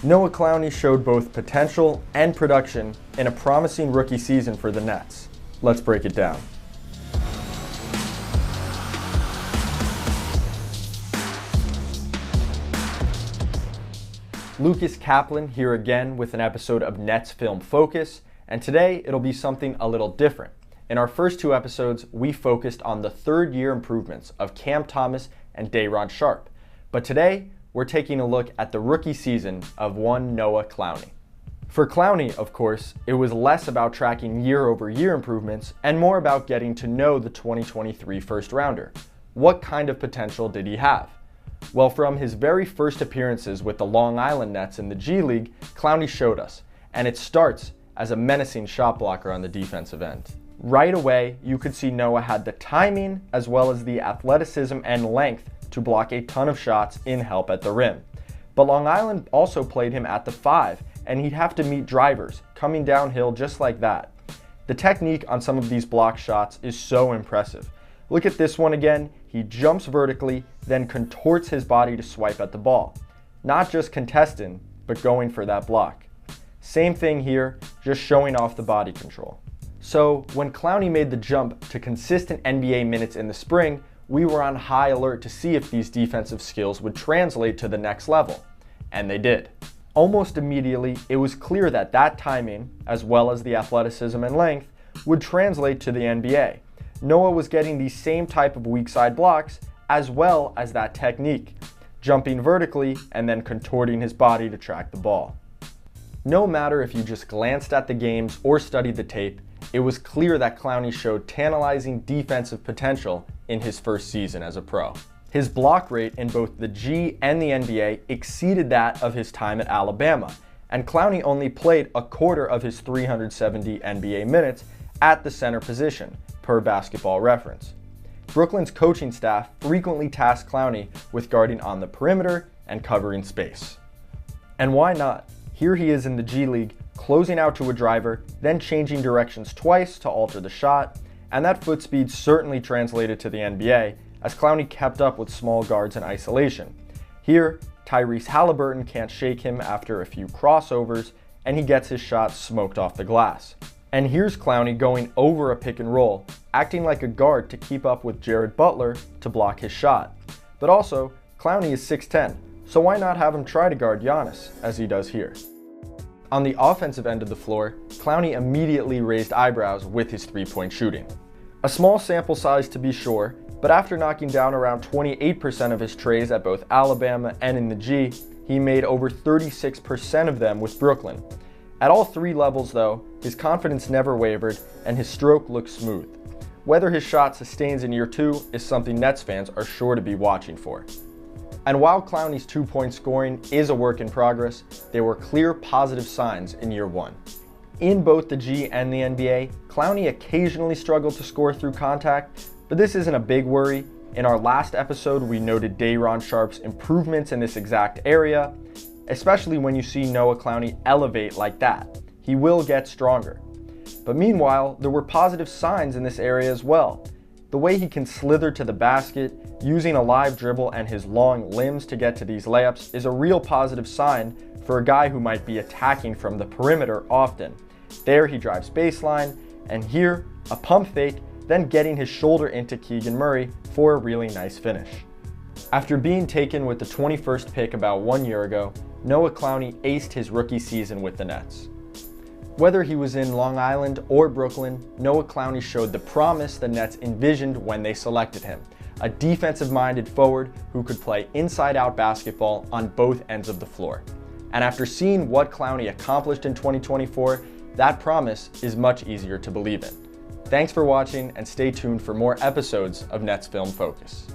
Noah Clowney showed both potential and production in a promising rookie season for the Nets. Let's break it down. Lucas Kaplan here again with an episode of Nets Film Focus, and today it'll be something a little different. In our first two episodes, we focused on the third-year improvements of Cam Thomas and Day'Ron Sharpe, but today we're taking a look at the rookie season of one Noah Clowney. For Clowney, of course, it was less about tracking year-over-year improvements and more about getting to know the 2023 first-rounder. What kind of potential did he have? Well, from his very first appearances with the Long Island Nets in the G League, Clowney showed us, and it starts as a menacing shot blocker on the defensive end. Right away, you could see Noah had the timing as well as the athleticism and length to block a ton of shots in help at the rim. But Long Island also played him at the 5, and he'd have to meet drivers coming downhill just like that. The technique on some of these block shots is so impressive. Look at this one again. He jumps vertically, then contorts his body to swipe at the ball. Not just contesting, but going for that block. Same thing here, just showing off the body control. So when Clowney made the jump to consistent NBA minutes in the spring, we were on high alert to see if these defensive skills would translate to the next level. And they did. Almost immediately, it was clear that that timing, as well as the athleticism and length, would translate to the NBA. Noah was getting the same type of weak side blocks, as well as that technique, jumping vertically and then contorting his body to track the ball. No matter if you just glanced at the games or studied the tape, it was clear that Clowney showed tantalizing defensive potential in his first season as a pro. His block rate in both the G and the NBA exceeded that of his time at Alabama, and Clowney only played a quarter of his 370 NBA minutes at the center position, per Basketball Reference. Brooklyn's coaching staff frequently tasked Clowney with guarding on the perimeter and covering space. And why not? Here he is in the G League, closing out to a driver, then changing directions twice to alter the shot, and that foot speed certainly translated to the NBA as Clowney kept up with small guards in isolation. Here, Tyrese Halliburton can't shake him after a few crossovers, and he gets his shot smoked off the glass. And here's Clowney going over a pick and roll, acting like a guard to keep up with Jared Butler to block his shot. But also, Clowney is 6'10", so why not have him try to guard Giannis, as he does here? On the offensive end of the floor, Clowney immediately raised eyebrows with his three-point shooting. A small sample size to be sure, but after knocking down around 28% of his treys at both Alabama and in the G, he made over 36% of them with Brooklyn. At all three levels though, his confidence never wavered and his stroke looked smooth. Whether his shot sustains in year 2 is something Nets fans are sure to be watching for. And while Clowney's two-point scoring is a work in progress, there were clear positive signs in year 1. In both the G and the NBA, Clowney occasionally struggled to score through contact, but this isn't a big worry. In our last episode, we noted Day'Ron Sharpe's improvements in this exact area, especially when you see Noah Clowney elevate like that. He will get stronger. But meanwhile, there were positive signs in this area as well. The way he can slither to the basket, using a live dribble and his long limbs to get to these layups is a real positive sign for a guy who might be attacking from the perimeter often. There he drives baseline, and here, a pump fake, then getting his shoulder into Keegan Murray for a really nice finish. After being taken with the 21st pick about 1 year ago, Noah Clowney aced his rookie season with the Nets. Whether he was in Long Island or Brooklyn, Noah Clowney showed the promise the Nets envisioned when they selected him, a defensive-minded forward who could play inside-out basketball on both ends of the floor. And after seeing what Clowney accomplished in 2024, that promise is much easier to believe in. Thanks for watching, and stay tuned for more episodes of Nets Film Focus.